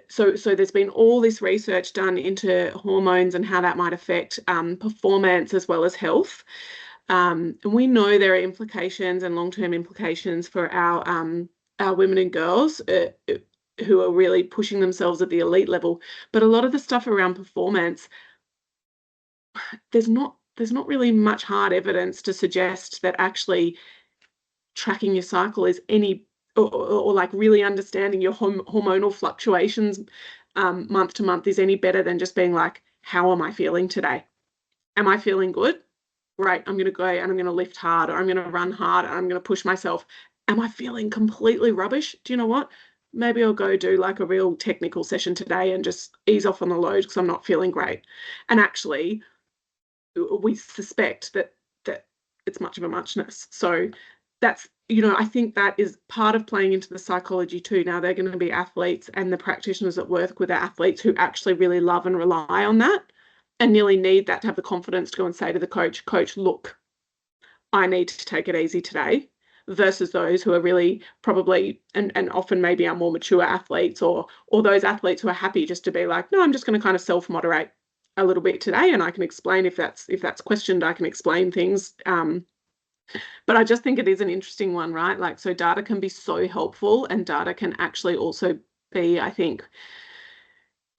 so there's been all this research done into hormones and how that might affect performance as well as health. And we know there are implications and long-term implications for our women and girls who are really pushing themselves at the elite level. But a lot of the stuff around performance, there's not really much hard evidence to suggest that actually tracking your cycle is any or like really understanding your hormonal fluctuations month to month is any better than just being like, how am I feeling today? Am I feeling good? Right, I'm going to go and I'm going to lift hard, or I'm going to run hard and I'm going to push myself. Am I feeling completely rubbish? Do you know what? Maybe I'll go do like a real technical session today and just ease off on the load because I'm not feeling great. And actually, we suspect that it's much of a muchness. So that's, I think that is part of playing into the psychology too. Now they're going to be athletes, and the practitioners that work with the athletes who actually really love and rely on that and nearly need that to have the confidence to go and say to the coach, look, I need to take it easy today. versus those who are really probably and often maybe are more mature athletes, or those athletes who are happy just to be like, no, I'm just going to kind of self-moderate a little bit today, and I can explain if that's questioned, I can explain things. But I just think it is an interesting one, right? Like, so data can be so helpful, and data can actually also be, I think,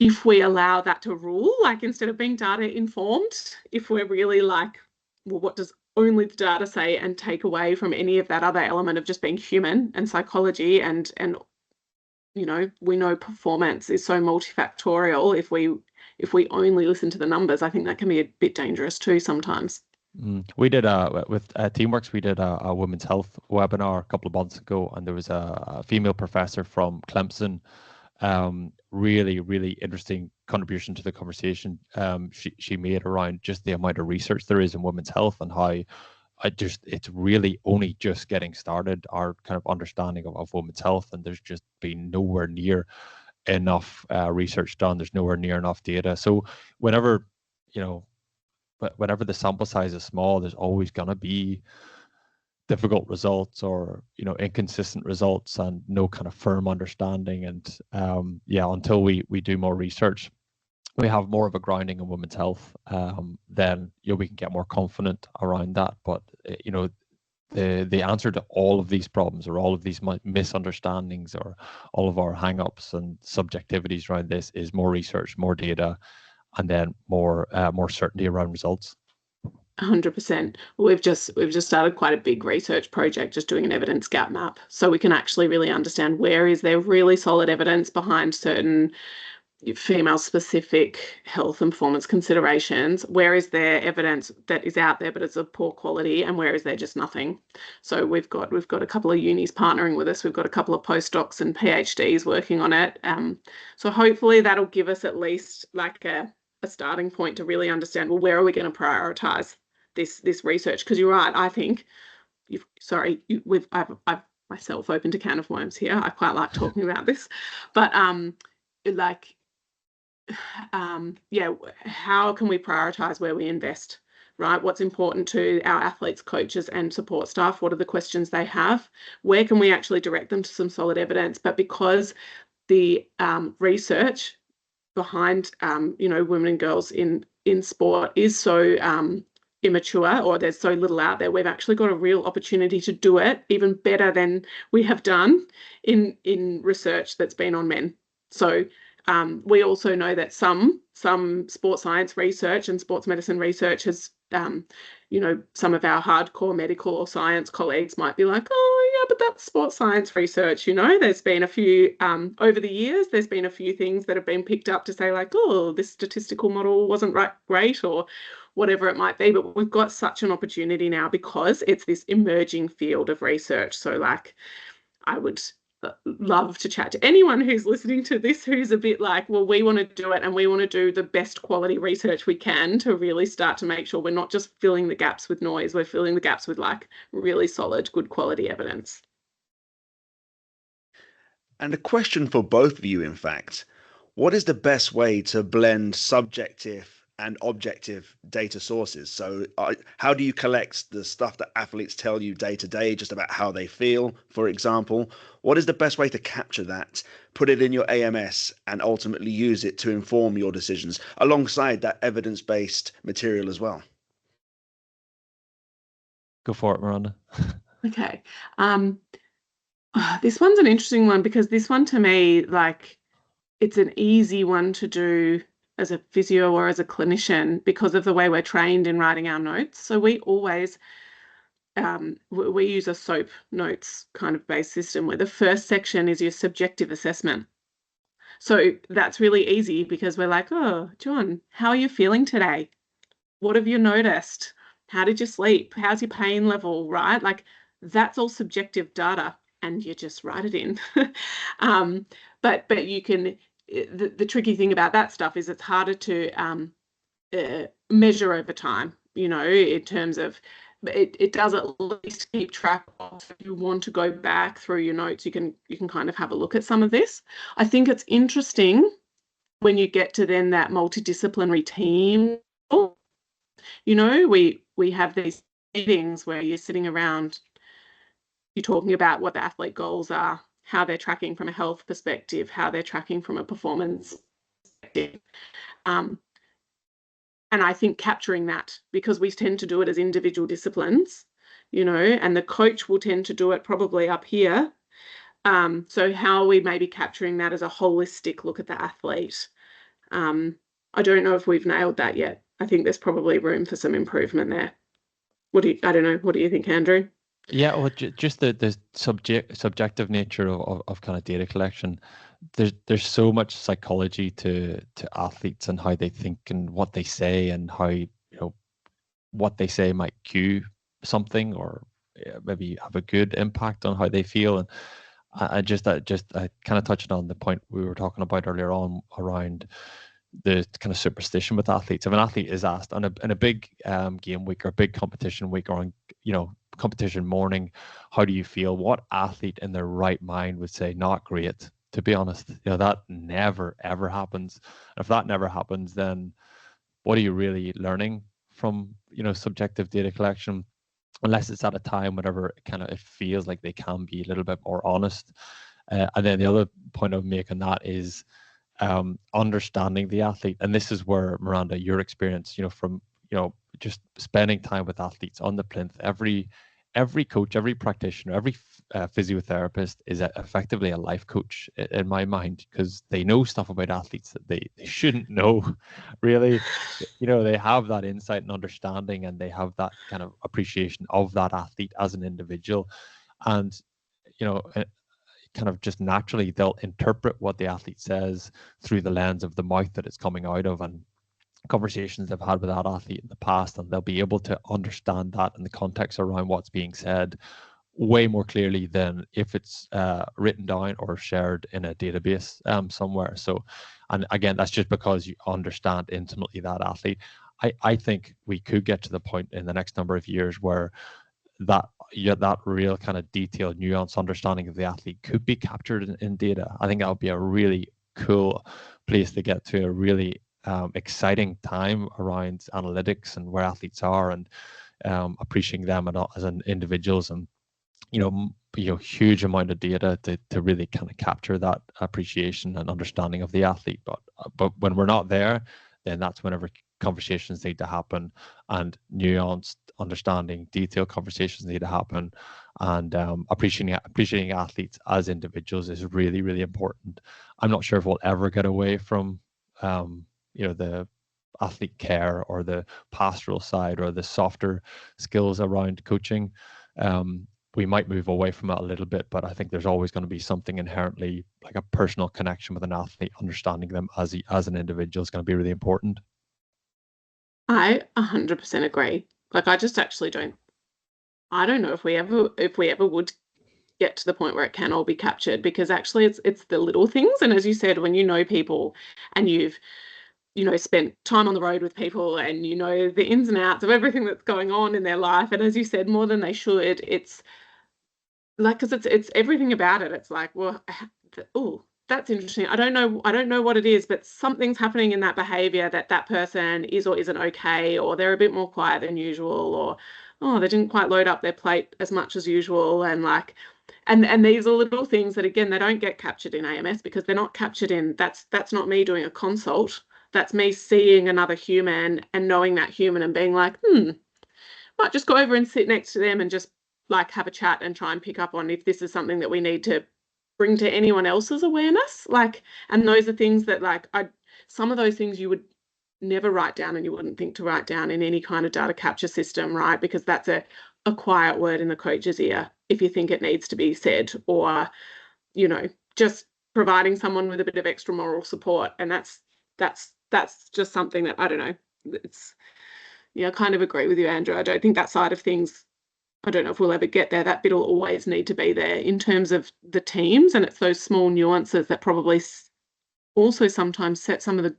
if we allow that to rule, like instead of being data informed, if we're really like, well, what does only the data say, and take away from any of that other element of just being human and psychology, and you know, we know performance is so multifactorial. If we only listen to the numbers, I think that can be a bit dangerous too sometimes. We did with Teamworks, we did a women's health webinar a couple of months ago, and there was a female professor from Clemson. Really, really interesting contribution to the conversation she made around just the amount of research there is in women's health, and how it's really only just getting started, our kind of understanding of women's health, and there's just been nowhere near enough research done. There's nowhere near enough data. So whenever the sample size is small, there's always going to be difficult results, or inconsistent results, and no kind of firm understanding. And until we do more research, we have more of a grounding in women's health, then we can get more confident around that. But the answer to all of these problems, or all of these misunderstandings, or all of our hang-ups and subjectivities around this, is more research, more data, and then more certainty around results. 100%. We've just started quite a big research project, just doing an evidence gap map, so we can actually really understand where is there really solid evidence behind certain female-specific health and performance considerations, where is there evidence that is out there but it's of poor quality, and where is there just nothing. So we've got a couple of unis partnering with us. We've got a couple of postdocs and PhDs working on it. So hopefully that'll give us at least like a starting point to really understand, well, where are we going to prioritize this research? Because you're right, I think I've myself opened a can of worms here. I quite like talking about this, but how can we prioritize where we invest, right? What's important to our athletes, coaches, and support staff? What are the questions they have? Where can we actually direct them to some solid evidence? But because the research behind women and girls in sport is so immature, or there's so little out there, we've actually got a real opportunity to do it even better than we have done in research that's been on men. So we also know that some sports science research and sports medicine research has, some of our hardcore medical or science colleagues might be like, oh yeah, but that's sports science research. There's been a few over the years. There's been a few things that have been picked up to say like, oh, this statistical model wasn't great, or whatever it might be. But we've got such an opportunity now because it's this emerging field of research. So like, I would love to chat to anyone who's listening to this who's a bit like, well, we want to do it, and we want to do the best quality research we can to really start to make sure we're not just filling the gaps with noise, we're filling the gaps with like really solid, good quality evidence. And a question for both of you, in fact: what is the best way to blend subjective and objective data sources? So how do you collect the stuff that athletes tell you day to day, just about how they feel, for example? What is the best way to capture that, put it in your AMS, and ultimately use it to inform your decisions alongside that evidence-based material as well? Go for it, Miranda. Okay. This one's an interesting one, because this one to me, like, it's an easy one to do as a physio or as a clinician because of the way we're trained in writing our notes. So we always we use a SOAP notes kind of based system, where the first section is your subjective assessment. So that's really easy because we're like, oh, John, how are you feeling today? What have you noticed? How did you sleep? How's your pain level, right? Like, that's all subjective data, and you just write it in. But you can, the tricky thing about that stuff is it's harder to measure over time, in terms of, it does at least keep track of, if you want to go back through your notes, you can kind of have a look at some of this. I think it's interesting when you get to then that multidisciplinary team. We have these meetings where you're sitting around you're talking about what the athlete goals are, how they're tracking from a health perspective, how they're tracking from a performance perspective. And I think capturing that, because we tend to do it as individual disciplines, and the coach will tend to do it probably up here. So how are we maybe capturing that as a holistic look at the athlete? I don't know if we've nailed that yet. I think there's probably room for some improvement there. I don't know. What do you think, Andrew? Yeah, well, just the subjective nature of kind of data collection. There's so much psychology to athletes and how they think and what they say and how what they say might cue something or maybe have a good impact on how they feel. And I kind of touched on the point we were talking about earlier on around the kind of superstition with athletes. If an athlete is asked in a big game week or a big competition week or on competition morning, how do you feel? What athlete in their right mind would say not great? To be honest, that never ever happens. And if that never happens, then what are you really learning from subjective data collection? Unless it's at a time whenever it feels like they can be a little bit more honest. And then the other point I would make on that is understanding the athlete. And this is where, Miranda, your experience, from just spending time with athletes on the plinth, every coach, every practitioner, every physiotherapist is effectively a life coach in my mind, because they know stuff about athletes that they shouldn't know. Really, they have that insight and understanding, and they have that kind of appreciation of that athlete as an individual. And kind of just naturally they'll interpret what the athlete says through the lens of the mouth that it's coming out of, and conversations they've had with that athlete in the past, and they'll be able to understand that in the context around what's being said way more clearly than if it's written down or shared in a database somewhere. So, and again, that's just because you understand intimately that athlete. I think we could get to the point in the next number of years where that real kind of detailed, nuanced understanding of the athlete could be captured in data. I think that would be a really cool place to get to, a really exciting time around analytics and where athletes are, and appreciating them as an individuals, and huge amount of data to really kind of capture that appreciation and understanding of the athlete. But when we're not there, then that's whenever conversations need to happen, and nuanced understanding, detailed conversations need to happen, and appreciating athletes as individuals is really, really important. I'm not sure if we'll ever get away from the athlete care or the pastoral side or the softer skills around coaching. We might move away from it a little bit, but I think there's always going to be something inherently like a personal connection with an athlete. Understanding them as an individual is going to be really important. I 100% agree. Like, I just actually I don't know if we ever would get to the point where it can all be captured, because actually it's the little things. And as you said, when you know people and you've spent time on the road with people, and the ins and outs of everything that's going on in their life, and as you said, more than they should, it's like, because it's everything about it. It's like, well, oh, that's interesting. I don't know what it is, but something's happening in that behavior that person is or isn't okay, or they're a bit more quiet than usual, or they didn't quite load up their plate as much as usual, and like, and these are little things that, again, they don't get captured in AMS because they're not captured in that's not me doing a consult. That's me seeing another human and knowing that human and being like, might just go over and sit next to them and just like have a chat and try and pick up on if this is something that we need to bring to anyone else's awareness. Like, and those are things that, like, some of those things you would never write down, and you wouldn't think to write down in any kind of data capture system, right? Because that's a quiet word in the coach's ear if you think it needs to be said, or just providing someone with a bit of extra moral support. And that's just something that, I don't know, it's, I kind of agree with you, Andrew. I don't think that side of things, I don't know if we'll ever get there. That bit will always need to be there in terms of the teams, and it's those small nuances that probably also sometimes set some of the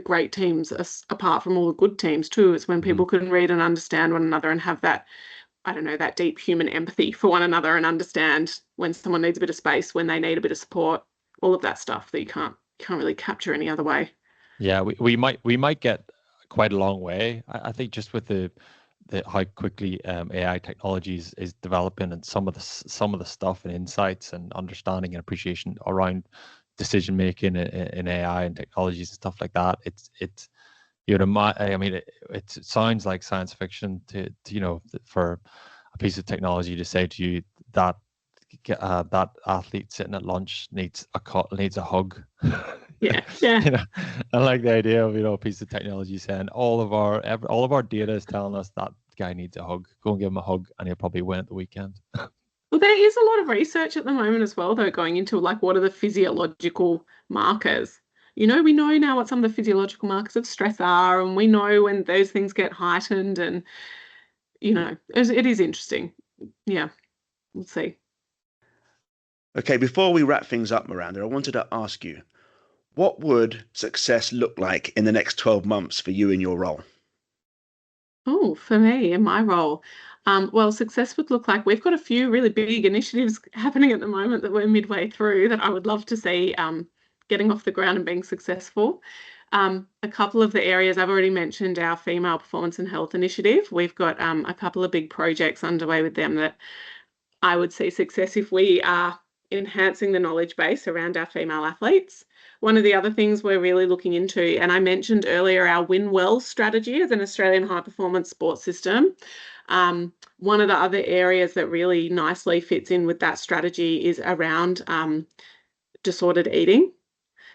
great teams apart from all the good teams too. It's when people can read and understand one another and have that, I don't know, that deep human empathy for one another, and understand when someone needs a bit of space, when they need a bit of support, all of that stuff that you can't really capture any other way. Yeah, we might get quite a long way. I think just with the how quickly AI technologies is developing, and some of the stuff and insights and understanding and appreciation around decision making in AI and technologies and stuff like that. It sounds like science fiction to for a piece of technology to say to you that that athlete sitting at lunch needs a hug. Yeah. I like the idea of a piece of technology saying all of our data is telling us that guy needs a hug. Go and give him a hug, and he'll probably win at the weekend. Well, there is a lot of research at the moment as well, though, going into like what are the physiological markers. We know now what some of the physiological markers of stress are, and we know when those things get heightened, and it is interesting. Yeah, we'll see. Okay, before we wrap things up, Miranda, I wanted to ask you, what would success look like in the next 12 months for you in your role? Oh, for me in my role, well, success would look like we've got a few really big initiatives happening at the moment that we're midway through that I would love to see getting off the ground and being successful. A couple of the areas I've already mentioned, our female performance and health initiative. We've got a couple of big projects underway with them that I would see success if we are enhancing the knowledge base around our female athletes. One of the other things we're really looking into, and I mentioned earlier, our Win Well strategy as an Australian high performance sports system. One of the other areas that really nicely fits in with that strategy is around disordered eating.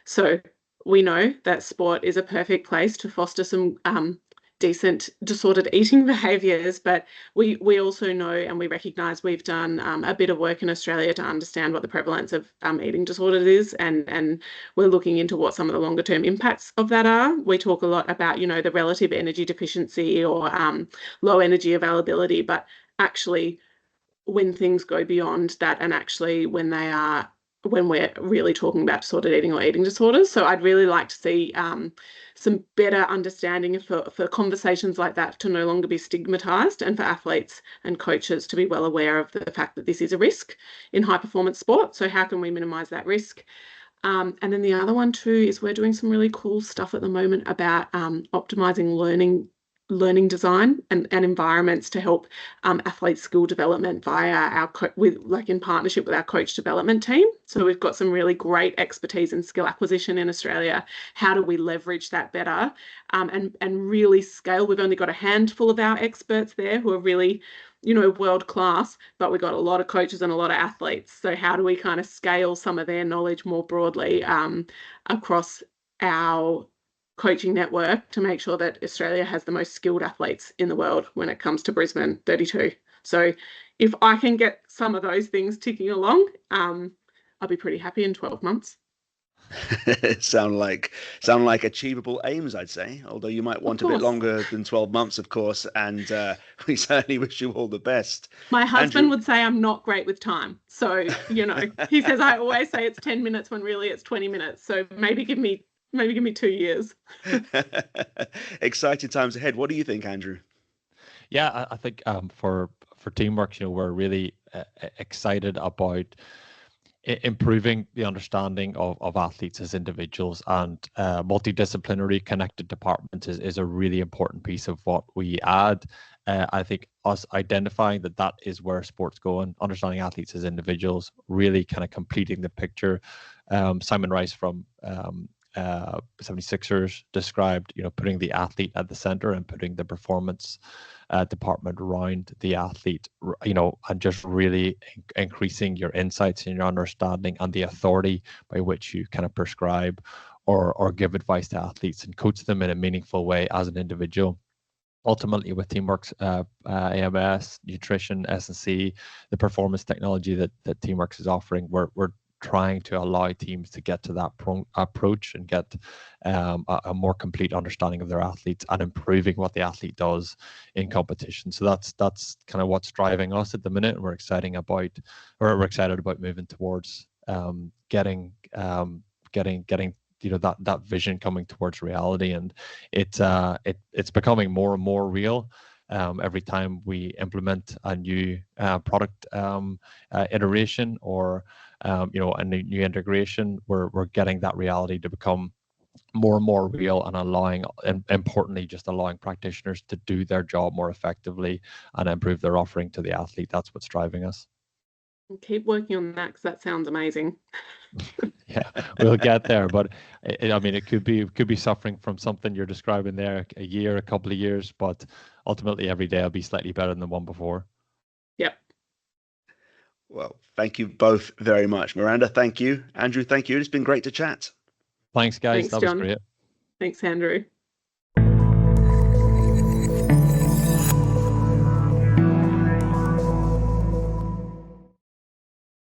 So we know that sport is a perfect place to foster some decent disordered eating behaviours, but we also know and we recognise we've done a bit of work in Australia to understand what the prevalence of eating disorders is, and we're looking into what some of the longer term impacts of that are. We talk a lot about the relative energy deficiency or low energy availability, but actually when things go beyond that, and actually when we're really talking about disordered eating or eating disorders. So I'd really like to see some better understanding for conversations like that to no longer be stigmatized, and for athletes and coaches to be well aware of the fact that this is a risk in high performance sport. So how can we minimize that risk? And then the other one too is we're doing some really cool stuff at the moment about optimizing learning design and environments to help athletes' skill development via in partnership with our coach development team. So we've got some really great expertise in skill acquisition in Australia. How do we leverage that better and really scale? We've only got a handful of our experts there who are really world class, but we've got a lot of coaches and a lot of athletes. So how do we kind of scale some of their knowledge more broadly across our coaching network to make sure that Australia has the most skilled athletes in the world when it comes to Brisbane 32. So if I can get some of those things ticking along, I'll be pretty happy in 12 months. sound like achievable aims, I'd say, although you might want a bit longer than 12 months, of course, and we certainly wish you all the best. My husband would say I'm not great with time. So, he says I always say it's 10 minutes when really it's 20 minutes. So maybe give me 2 years. Exciting times ahead. What do you think, Andrew? Yeah, I think for Teamworks, we're really excited about improving the understanding of athletes as individuals, and multidisciplinary connected departments is a really important piece of what we add. I think us identifying that is where sport's going, understanding athletes as individuals, really kind of completing the picture. Simon Rice from 76ers described, putting the athlete at the center and putting the performance department around the athlete, and just really increasing your insights and your understanding and the authority by which you kind of prescribe or give advice to athletes and coach them in a meaningful way as an individual. Ultimately, with Teamworks, AMS, nutrition, S&C, the performance technology that Teamworks is offering, we're trying to allow teams to get to that approach and get a more complete understanding of their athletes and improving what the athlete does in competition. So that's kind of what's driving us at the minute, and we're excited about moving towards getting that vision coming towards reality, and it's becoming more and more real. Every time we implement a new product iteration or a new integration, we're getting that reality to become more and more real, and allowing, and importantly, just allowing practitioners to do their job more effectively and improve their offering to the athlete. That's what's driving us. Keep working on that, because that sounds amazing. Yeah, we'll get there, but I mean, it could be suffering from something you're describing there, a year, a couple of years, but ultimately every day will be slightly better than the one before. Yep. Well, thank you both very much. Miranda, thank you. Andrew, thank you. It's been great to chat. Thanks, guys. Thanks, That was John. great. Thanks, Andrew.